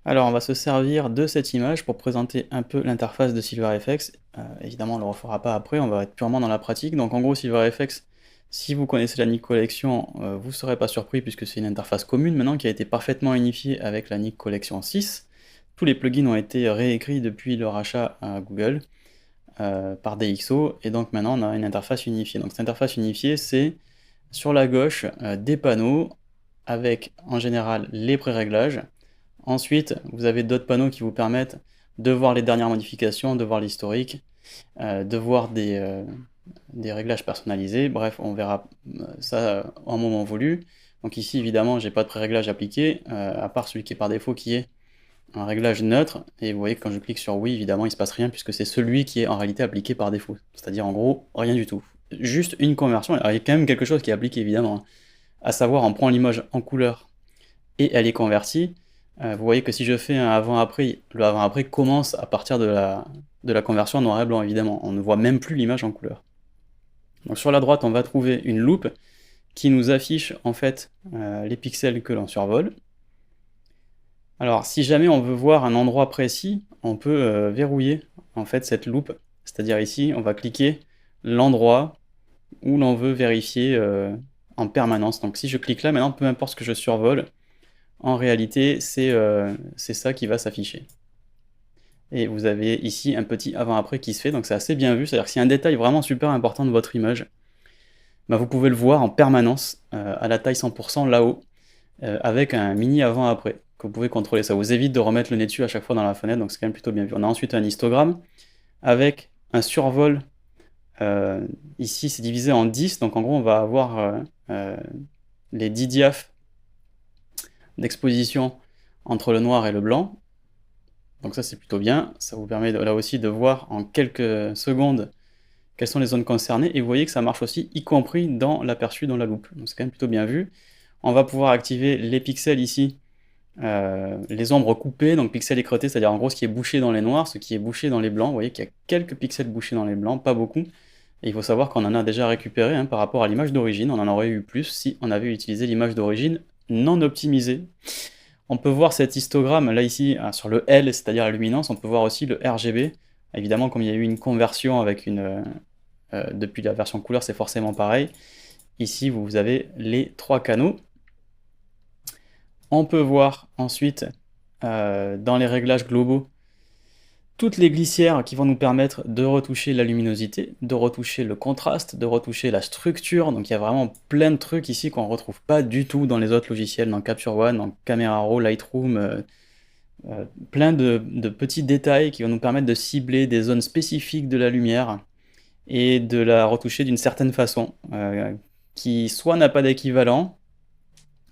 Alors, on va se servir de cette image pour présenter un peu l'interface de SilverFX. Évidemment, on ne le refera pas après, on va être purement dans la pratique. Donc en gros, SilverFX, si vous connaissez la Nik Collection, vous ne serez pas surpris puisque c'est une interface commune maintenant qui a été parfaitement unifiée avec la Nik Collection 6. Tous les plugins ont été réécrits depuis le rachat à Google par DxO, et donc maintenant on a une interface unifiée. Donc cette interface unifiée, c'est sur la gauche des panneaux avec en général les pré-réglages. Ensuite, vous avez d'autres panneaux qui vous permettent de voir les dernières modifications, de voir l'historique, de voir des réglages personnalisés. Bref, on verra ça en moment voulu. Donc ici, évidemment, j'ai pas de pré-réglage appliqué, à part celui qui est par défaut, qui est un réglage neutre. Et vous voyez que quand je clique sur oui, évidemment, il se passe rien, puisque c'est celui qui est en réalité appliqué par défaut. C'est-à-dire, en gros, rien du tout. Juste une conversion. Alors, il y a quand même quelque chose qui est appliqué, évidemment, hein. À savoir, on prend l'image en couleur et elle est convertie. Vous voyez que si je fais un avant-après, le avant-après commence à partir de la conversion en noir et blanc, évidemment. On ne voit même plus l'image en couleur. Donc sur la droite, on va trouver une loupe qui nous affiche en fait les pixels que l'on survole. Alors si jamais on veut voir un endroit précis, on peut verrouiller en fait cette loupe. C'est-à-dire ici, on va cliquer l'endroit où l'on veut vérifier en permanence. Donc si je clique là, maintenant, peu importe ce que je survole, en réalité, c'est ça qui va s'afficher. Et vous avez ici un petit avant-après qui se fait, donc c'est assez bien vu. C'est-à-dire que s'il y a un détail vraiment super important de votre image, bah vous pouvez le voir en permanence à la taille 100% là-haut, avec un mini avant-après, que vous pouvez contrôler. Ça vous évite de remettre le nez dessus à chaque fois dans la fenêtre, donc c'est quand même plutôt bien vu. On a ensuite un histogramme avec un survol. Ici, c'est divisé en 10, donc en gros, on va avoir les 10 diaphes d'exposition entre le noir et le blanc. Donc ça, c'est plutôt bien. Ça vous permet là aussi de voir en quelques secondes quelles sont les zones concernées. Et vous voyez que ça marche aussi, y compris dans l'aperçu dans la loupe. Donc c'est quand même plutôt bien vu. On va pouvoir activer les pixels ici, les ombres coupées, donc pixels écrêtés, c'est-à-dire en gros ce qui est bouché dans les noirs, ce qui est bouché dans les blancs. Vous voyez qu'il y a quelques pixels bouchés dans les blancs, pas beaucoup. Et il faut savoir qu'on en a déjà récupéré hein, par rapport à l'image d'origine. On en aurait eu plus si on avait utilisé l'image d'origine non optimisée. On peut voir cet histogramme là ici sur le L, c'est-à-dire la luminance. On peut voir aussi le RGB. Évidemment, comme il y a eu une conversion avec depuis la version couleur, c'est forcément pareil. Ici, vous avez les trois canaux. On peut voir ensuite dans les réglages globaux toutes les glissières qui vont nous permettre de retoucher la luminosité, de retoucher le contraste, de retoucher la structure. Donc il y a vraiment plein de trucs ici qu'on ne retrouve pas du tout dans les autres logiciels, dans Capture One, dans Camera Raw, Lightroom, plein de petits détails qui vont nous permettre de cibler des zones spécifiques de la lumière et de la retoucher d'une certaine façon, qui soit n'a pas d'équivalent,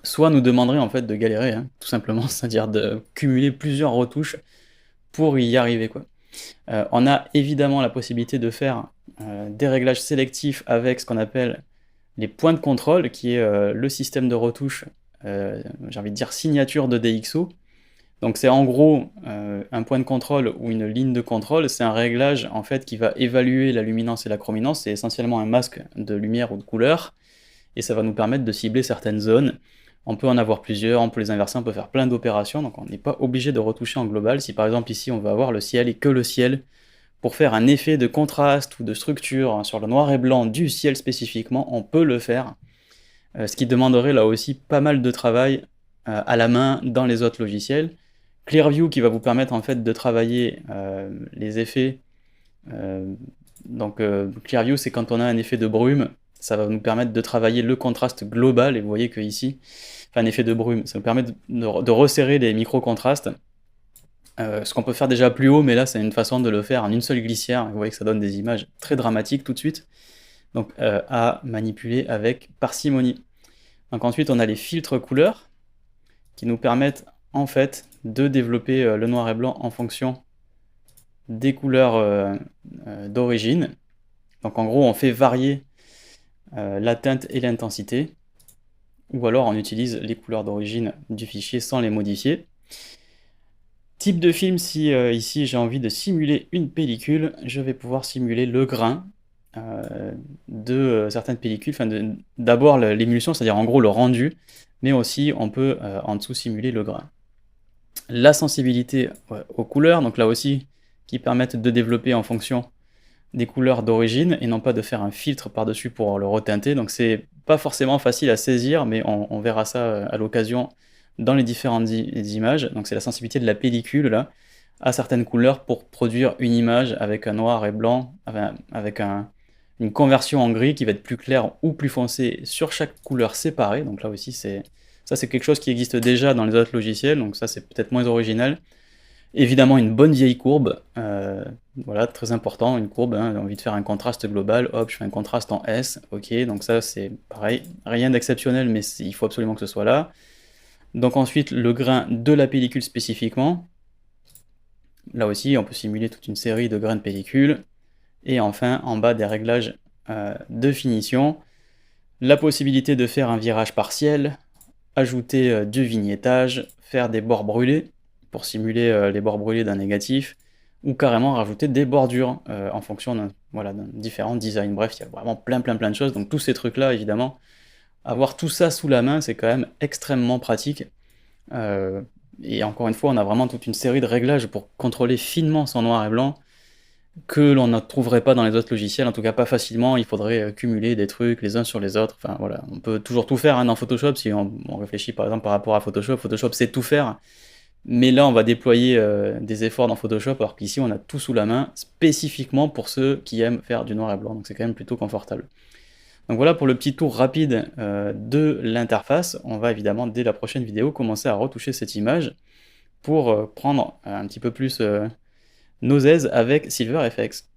soit nous demanderait en fait de galérer, hein, tout simplement, c'est-à-dire de cumuler plusieurs retouches pour y arriver, quoi. On a évidemment la possibilité de faire des réglages sélectifs avec ce qu'on appelle les points de contrôle, qui est le système de retouche, j'ai envie de dire signature de DxO. Donc c'est en gros un point de contrôle ou une ligne de contrôle, c'est un réglage en fait qui va évaluer la luminance et la chrominance, c'est essentiellement un masque de lumière ou de couleur, et ça va nous permettre de cibler certaines zones. On peut en avoir plusieurs, on peut les inverser, on peut faire plein d'opérations, donc on n'est pas obligé de retoucher en global. Si par exemple ici on veut avoir le ciel et que le ciel, pour faire un effet de contraste ou de structure hein, sur le noir et blanc du ciel spécifiquement, on peut le faire. Ce qui demanderait là aussi pas mal de travail à la main dans les autres logiciels. Clearview qui va vous permettre en fait de travailler les effets. Donc Clearview c'est quand on a un effet de brume, ça va nous permettre de travailler le contraste global, et vous voyez que ici, enfin un effet de brume, ça nous permet de resserrer les micro-contrastes. Ce qu'on peut faire déjà plus haut, mais là c'est une façon de le faire en une seule glissière, vous voyez que ça donne des images très dramatiques tout de suite, donc à manipuler avec parcimonie. Donc ensuite on a les filtres couleurs, qui nous permettent en fait de développer le noir et blanc en fonction des couleurs d'origine. Donc en gros on fait varier la teinte et l'intensité, ou alors on utilise les couleurs d'origine du fichier sans les modifier. Type de film, si ici j'ai envie de simuler une pellicule, je vais pouvoir simuler le grain de certaines pellicules, enfin d'abord l'émulsion, c'est-à-dire en gros le rendu, mais aussi on peut en dessous simuler le grain. La sensibilité aux couleurs, donc là aussi, qui permettent de développer en fonction des couleurs d'origine et non pas de faire un filtre par-dessus pour le reteinter. Donc c'est pas forcément facile à saisir, mais on verra ça à l'occasion dans les différentes images. Donc c'est la sensibilité de la pellicule là, à certaines couleurs pour produire une image avec un noir et blanc, avec une conversion en gris qui va être plus claire ou plus foncée sur chaque couleur séparée. Donc là aussi ça c'est quelque chose qui existe déjà dans les autres logiciels, donc ça c'est peut-être moins original. Évidemment, une bonne vieille courbe, voilà, très important, une courbe, hein, j'ai envie de faire un contraste global, hop, je fais un contraste en S, ok, donc ça c'est pareil, rien d'exceptionnel, mais il faut absolument que ce soit là. Donc ensuite, le grain de la pellicule spécifiquement, là aussi on peut simuler toute une série de grains de pellicule, et enfin en bas des réglages de finition, la possibilité de faire un virage partiel, ajouter du vignettage, faire des bords brûlés, pour simuler les bords brûlés d'un négatif, ou carrément rajouter des bordures en fonction d'un voilà, différents designs. Bref, il y a vraiment plein de choses, donc tous ces trucs-là, évidemment, avoir tout ça sous la main, c'est quand même extrêmement pratique. Euh, et encore une fois, on a vraiment toute une série de réglages pour contrôler finement son noir et blanc, que l'on ne trouverait pas dans les autres logiciels, en tout cas pas facilement, il faudrait cumuler des trucs les uns sur les autres, enfin voilà, on peut toujours tout faire hein, dans Photoshop, si on réfléchit par exemple par rapport à Photoshop, Photoshop sait tout faire, mais là on va déployer des efforts dans Photoshop, alors qu'ici on a tout sous la main, spécifiquement pour ceux qui aiment faire du noir et blanc, donc c'est quand même plutôt confortable. Donc voilà pour le petit tour rapide de l'interface, on va évidemment dès la prochaine vidéo commencer à retoucher cette image pour prendre un petit peu plus nos aises avec SilverFX.